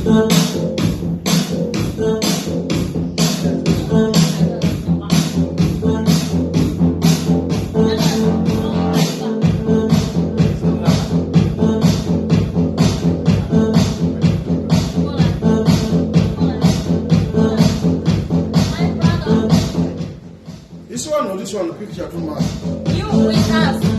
This one or this one, picture too much. You with us.